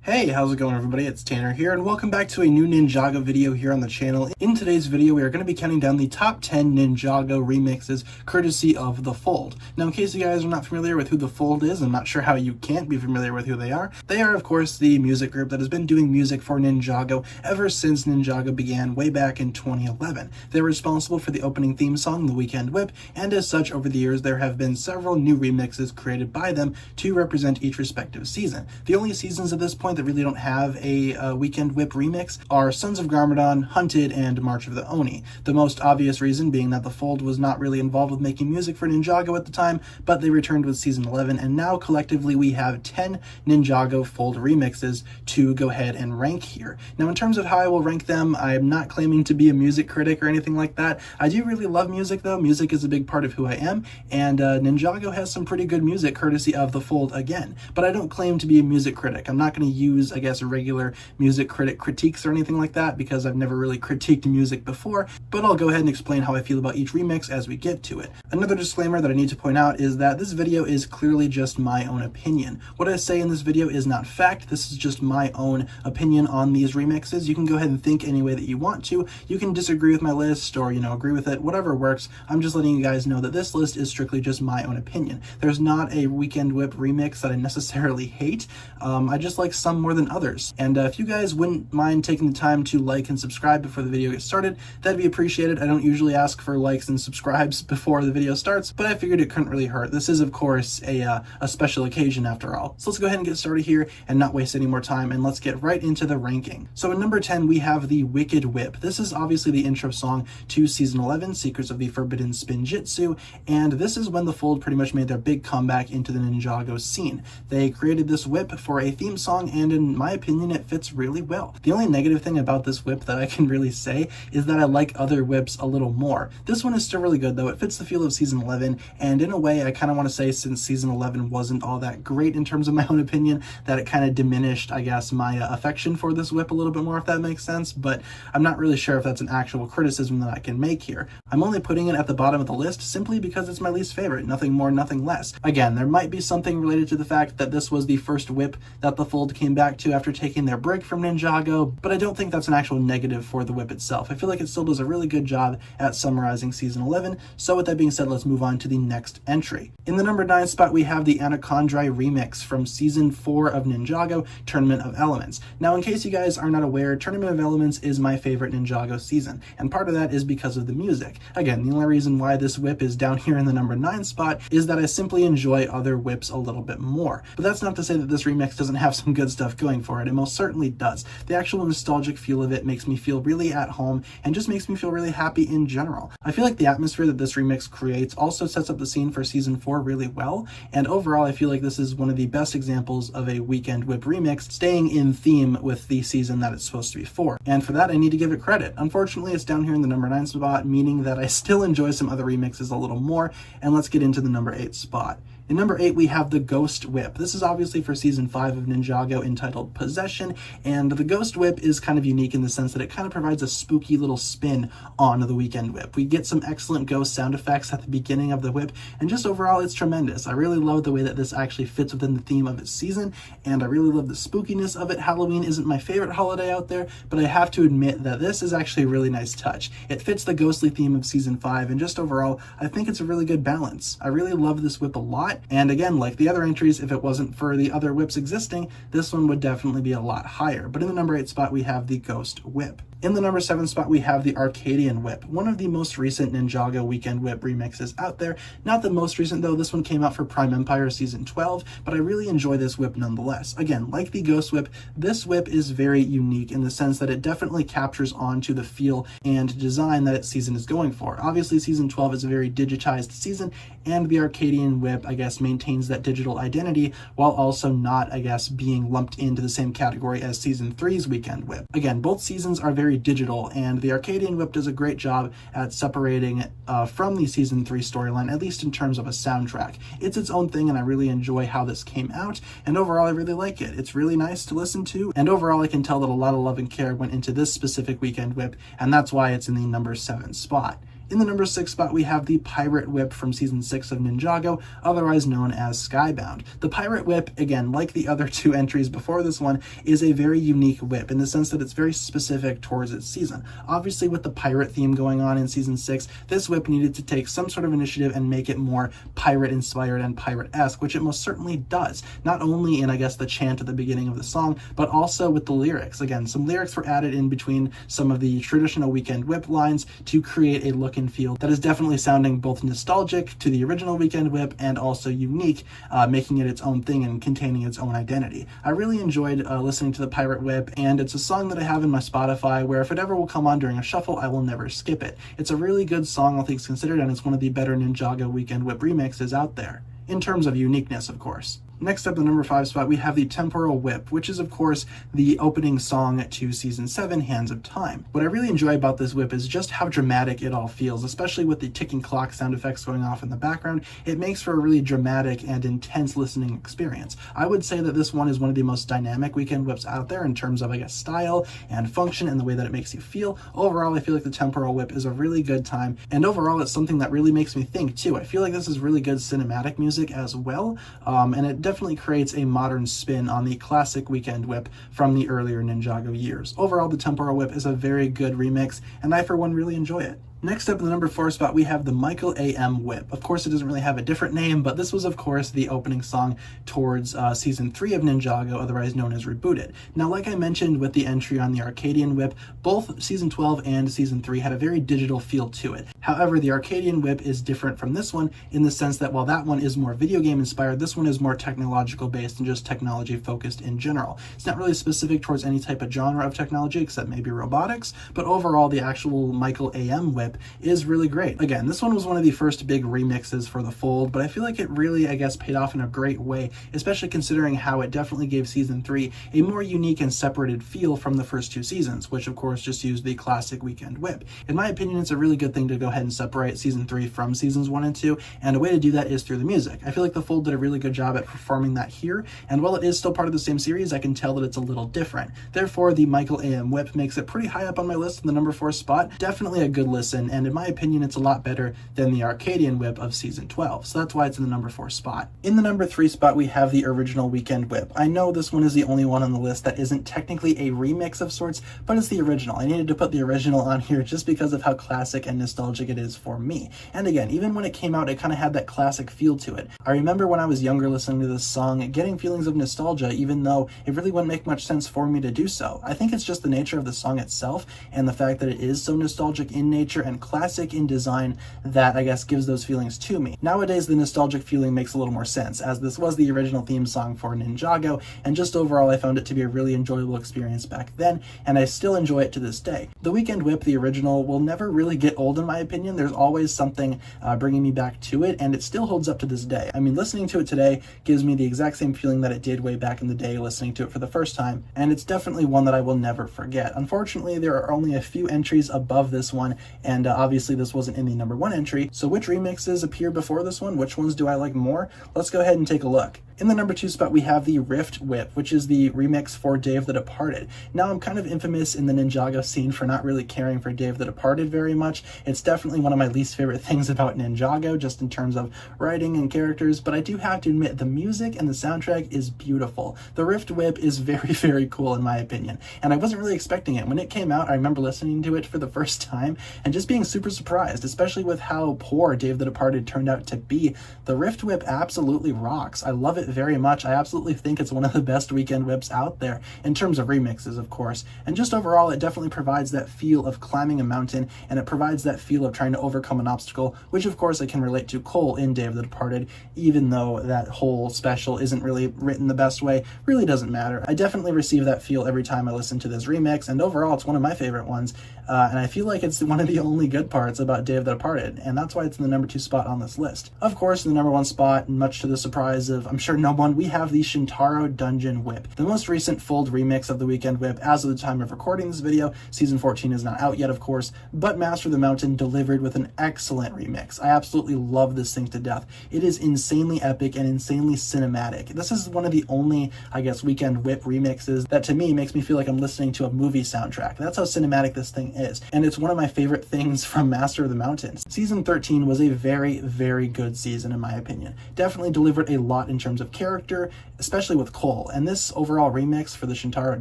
Hey, how's it going everybody? It's Tanner here and welcome back to a new Ninjago video here on the channel. In today's video, we are going to be counting down the top 10 Ninjago remixes courtesy of The Fold. Now, in case you guys are not familiar with who The Fold is, I'm not sure how you can't be familiar with who they are. They are, of course, the music group that has been doing music for Ninjago ever since Ninjago began way back in 2011. They're responsible for the opening theme song, The Weekend Whip, and as such, over the years, there have been several new remixes created by them to represent each respective season. The only seasons at this point that really don't have a Weekend Whip remix are Sons of Garmadon, Hunted, and March of the Oni. The most obvious reason being that The Fold was not really involved with making music for Ninjago at the time, but they returned with Season 11, and now collectively we have 10 Ninjago Fold remixes to go ahead and rank here. Now, in terms of how I will rank them, I am not claiming to be a music critic or anything like that. I do really love music though. Music is a big part of who I am, and Ninjago has some pretty good music courtesy of The Fold again, but I don't claim to be a music critic. I'm not going to use, I guess, regular music critic critiques or anything like that because I've never really critiqued music before, but I'll go ahead and explain how I feel about each remix as we get to it. Another disclaimer that I need to point out is that this video is clearly just my own opinion. What I say in this video is not fact. This is just my own opinion on these remixes. You can go ahead and think any way that you want to. You can disagree with my list or, agree with it, whatever works. I'm just letting you guys know that this list is strictly just my own opinion. There's not a Weekend Whip remix that I necessarily hate. I just like some more than others. And if you guys wouldn't mind taking the time to like and subscribe before the video gets started, that'd be appreciated. I don't usually ask for likes and subscribes before the video starts, but I figured it couldn't really hurt. This is, of course, a special occasion after all. So let's go ahead and get started here and not waste any more time, and let's get right into the ranking. So in number 10, we have the Wicked Whip. This is obviously the intro song to Season 11, Secrets of the Forbidden Spinjitzu, and this is when The Fold pretty much made their big comeback into the Ninjago scene. They created this whip for a theme song, and in my opinion, it fits really well. The only negative thing about this whip that I can really say is that I like other whips a little more. This one is still really good though. It fits the feel of Season 11, and in a way, I kind of want to say, since Season 11 wasn't all that great in terms of my own opinion, that it kind of diminished, I guess, my affection for this whip a little bit more, if that makes sense, but I'm not really sure if that's an actual criticism that I can make here. I'm only putting it at the bottom of the list simply because it's my least favorite, nothing more, nothing less. Again, there might be something related to the fact that this was the first whip that The Fold came back to after taking their break from Ninjago, but I don't think that's an actual negative for the whip itself. I feel like it still does a really good job at summarizing Season 11, so with that being said, let's move on to the next entry. In the number 9 spot, we have the Anacondrae remix from Season 4 of Ninjago, Tournament of Elements. Now, in case you guys are not aware, Tournament of Elements is my favorite Ninjago season, and part of that is because of the music. Again, the only reason why this whip is down here in the number 9 spot is that I simply enjoy other whips a little bit more. But that's not to say that this remix doesn't have some good stuff going for it. It most certainly does. The actual nostalgic feel of it makes me feel really at home and just makes me feel really happy in general. I feel like the atmosphere that this remix creates also sets up the scene for Season 4 really well, and overall I feel like this is one of the best examples of a Weekend Whip remix staying in theme with the season that it's supposed to be for, and for that I need to give it credit. Unfortunately, it's down here in the number 9 spot, meaning that I still enjoy some other remixes a little more, and let's get into the number 8 spot. In number 8, we have the Ghost Whip. This is obviously for Season 5 of Ninjago, entitled Possession, and the Ghost Whip is kind of unique in the sense that it kind of provides a spooky little spin on the Weekend Whip. We get some excellent ghost sound effects at the beginning of the whip, and just overall, it's tremendous. I really love the way that this actually fits within the theme of its season, and I really love the spookiness of it. Halloween isn't my favorite holiday out there, but I have to admit that this is actually a really nice touch. It fits the ghostly theme of Season 5, and just overall, I think it's a really good balance. I really love this whip a lot. And again, like the other entries, if it wasn't for the other whips existing, this one would definitely be a lot higher. But in the number 8 spot, we have the Ghost Whip. In the number 7 spot, we have the Arcadian Whip, one of the most recent Ninjago Weekend Whip remixes out there. Not the most recent though, this one came out for Prime Empire Season 12, but I really enjoy this whip nonetheless. Again, like the Ghost Whip, this whip is very unique in the sense that it definitely captures onto the feel and design that its season is going for. Obviously, Season 12 is a very digitized season, and the Arcadian Whip, I guess, maintains that digital identity while also not, I guess, being lumped into the same category as Season 3's Weekend Whip. Again, both seasons are very digital, and the Arcadian Whip does a great job at separating from the Season 3 storyline, at least in terms of a soundtrack. It's its own thing, and I really enjoy how this came out, and overall I really like it. It's really nice to listen to, and overall I can tell that a lot of love and care went into this specific Weekend Whip, and that's why it's in the number 7 spot. In the number 6 spot, we have the Pirate Whip from Season 6 of Ninjago, otherwise known as Skybound. The Pirate Whip, again, like the other two entries before this one, is a very unique whip in the sense that it's very specific towards its season. Obviously, with the pirate theme going on in Season 6, this whip needed to take some sort of initiative and make it more pirate-inspired and pirate-esque, which it most certainly does. Not only in, I guess, the chant at the beginning of the song, but also with the lyrics. Again, some lyrics were added in between some of the traditional Weekend Whip lines to create a look and feel that is definitely sounding both nostalgic to the original Weekend Whip and also unique, making it its own thing and containing its own identity. I really enjoyed listening to the Pirate Whip, and it's a song that I have in my Spotify where if it ever will come on during a shuffle, I will never skip it. It's a really good song, all things considered, and it's one of the better Ninjago Weekend Whip remixes out there, in terms of uniqueness, of course. Next up, in the number 5 spot, we have the Temporal Whip, which is, of course, the opening song to Season 7, Hands of Time. What I really enjoy about this whip is just how dramatic it all feels, especially with the ticking clock sound effects going off in the background. It makes for a really dramatic and intense listening experience. I would say that this one is one of the most dynamic Weekend Whips out there in terms of, I guess, style and function and the way that it makes you feel. Overall, I feel like the Temporal Whip is a really good time, and overall, it's something that really makes me think, too. I feel like this is really good cinematic music as well, and it definitely creates a modern spin on the classic Weekend Whip from the earlier Ninjago years. Overall, the Temporal Whip is a very good remix, and I, for one, really enjoy it. Next up in the number 4 spot, we have the Michael A.M. Whip. Of course, it doesn't really have a different name, but this was, of course, the opening song towards Season 3 of Ninjago, otherwise known as Rebooted. Now, like I mentioned with the entry on the Arcadian Whip, both Season 12 and Season 3 had a very digital feel to it. However, the Arcadian Whip is different from this one in the sense that while that one is more video game inspired, this one is more technological based and just technology focused in general. It's not really specific towards any type of genre of technology except maybe robotics, but overall, the actual Michael A.M. Whip is really great. Again, this one was one of the first big remixes for the Fold, but I feel like it really, I guess, paid off in a great way, especially considering how it definitely gave Season 3 a more unique and separated feel from the first two seasons, which of course just used the classic Weekend Whip. In my opinion, it's a really good thing to go ahead and separate Season 3 from Seasons 1 and 2, and a way to do that is through the music. I feel like the Fold did a really good job at performing that here, and while it is still part of the same series, I can tell that it's a little different. Therefore, the Michael A.M. Whip makes it pretty high up on my list in the number 4 spot. Definitely a good listen, and in my opinion, it's a lot better than the Arcadian Whip of Season 12, so that's why it's in the number 4 spot. In the number 3 spot, we have the original Weekend Whip. I know this one is the only one on the list that isn't technically a remix of sorts, but it's the original. I needed to put the original on here just because of how classic and nostalgic it is for me. And again, even when it came out, it kind of had that classic feel to it. I remember when I was younger listening to this song, getting feelings of nostalgia, even though it really wouldn't make much sense for me to do so. I think it's just the nature of the song itself and the fact that it is so nostalgic in nature and classic in design that I guess gives those feelings to me. Nowadays, the nostalgic feeling makes a little more sense, as this was the original theme song for Ninjago, and just overall I found it to be a really enjoyable experience back then, and I still enjoy it to this day. The Weekend Whip, the original, will never really get old in my opinion. There's always something bringing me back to it, and it still holds up to this day. I mean, listening to it today gives me the exact same feeling that it did way back in the day listening to it for the first time, and it's definitely one that I will never forget. Unfortunately, there are only a few entries above this one, and obviously this wasn't in the number 1 entry, so which remixes appear before this one? Which ones do I like more? Let's go ahead and take a look. In the number 2 spot, we have the Rift Whip, which is the remix for Day of the Departed. Now, I'm kind of infamous in the Ninjago scene for not really caring for Day of the Departed very much. It's definitely one of my least favorite things about Ninjago, just in terms of writing and characters, but I do have to admit, the music and the soundtrack is beautiful. The Rift Whip is very, very cool in my opinion, and I wasn't really expecting it. When it came out, I remember listening to it for the first time and just being super surprised, especially with how poor Day of the Departed turned out to be. The Rift Whip absolutely rocks. I love it very much. I absolutely think it's one of the best Weekend Whips out there, in terms of remixes, of course, and just overall, it definitely provides that feel of climbing a mountain, and it provides that feel of trying to overcome an obstacle, which of course I can relate to Cole in Day of the Departed, even though that whole special isn't really written the best way. Really doesn't matter. I definitely receive that feel every time I listen to this remix, and overall, it's one of my favorite ones, and I feel like it's one of the only good parts about Day of the Departed, and that's why it's in the number 2 spot on this list. Of course, in the number 1 spot, much to the surprise of, I'm sure, other no one, we have the Shintaro Dungeon Whip, the most recent Fold remix of the Weekend Whip. As of the time of recording this video, Season 14 is not out yet, of course, but Master of the Mountain delivered with an excellent remix. I absolutely love this thing to death. It is insanely epic and insanely cinematic. This is one of the only, I guess, Weekend Whip remixes that to me makes me feel like I'm listening to a movie soundtrack. That's how cinematic this thing is, and it's one of my favorite things from Master of the Mountain. Season 13 was a very, very good season in my opinion. Definitely delivered a lot in terms of character, especially with Cole, and this overall remix for the Shintaro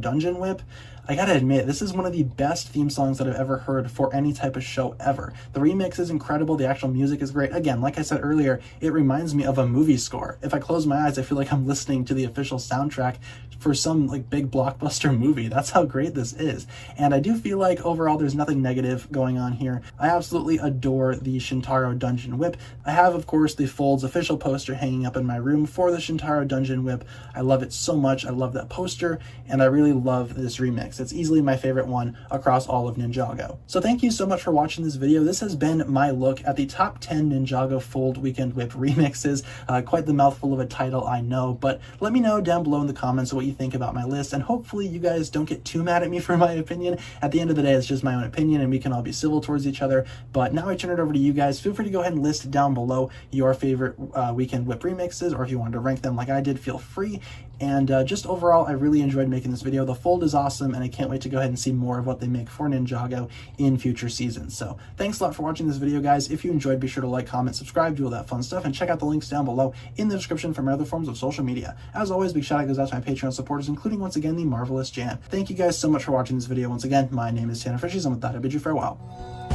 Dungeon Whip, I gotta admit, this is one of the best theme songs that I've ever heard for any type of show ever. The remix is incredible, the actual music is great. Again, like I said earlier, it reminds me of a movie score. If I close my eyes, I feel like I'm listening to the official soundtrack for some like big blockbuster movie. That's how great this is. And I do feel like overall there's nothing negative going on here. I absolutely adore the Shintaro Dungeon Whip. I have, of course, the Fold's official poster hanging up in my room for the Shintaro Dungeon Whip. I love it so much. I love that poster, and I really love this remix. It's easily my favorite one across all of Ninjago. So thank you so much for watching this video. This has been my look at the top 10 Ninjago Fold Weekend Whip remixes. Quite the mouthful of a title, I know, but let me know down below in the comments what you think about my list, and hopefully you guys don't get too mad at me for my opinion. At the end of the day, it's just my own opinion, and we can all be civil towards each other. But now I turn it over to you guys. Feel free to go ahead and list down below your favorite Weekend Whip remixes, or if you wanted to rank them like I did, feel free. And just overall, I really enjoyed making this video. The Fold is awesome, and I can't wait to go ahead and see more of what they make for Ninjago in future seasons. So thanks a lot for watching this video, guys. If you enjoyed, be sure to like, comment, subscribe, do all that fun stuff, and check out the links down below in the description for my other forms of social media. As always, big shout out goes out to my Patreon supporters, including, once again, the Marvelous Jan. Thank you guys so much for watching this video. Once again, my name is TannerFishies, and with that, I bid you farewell.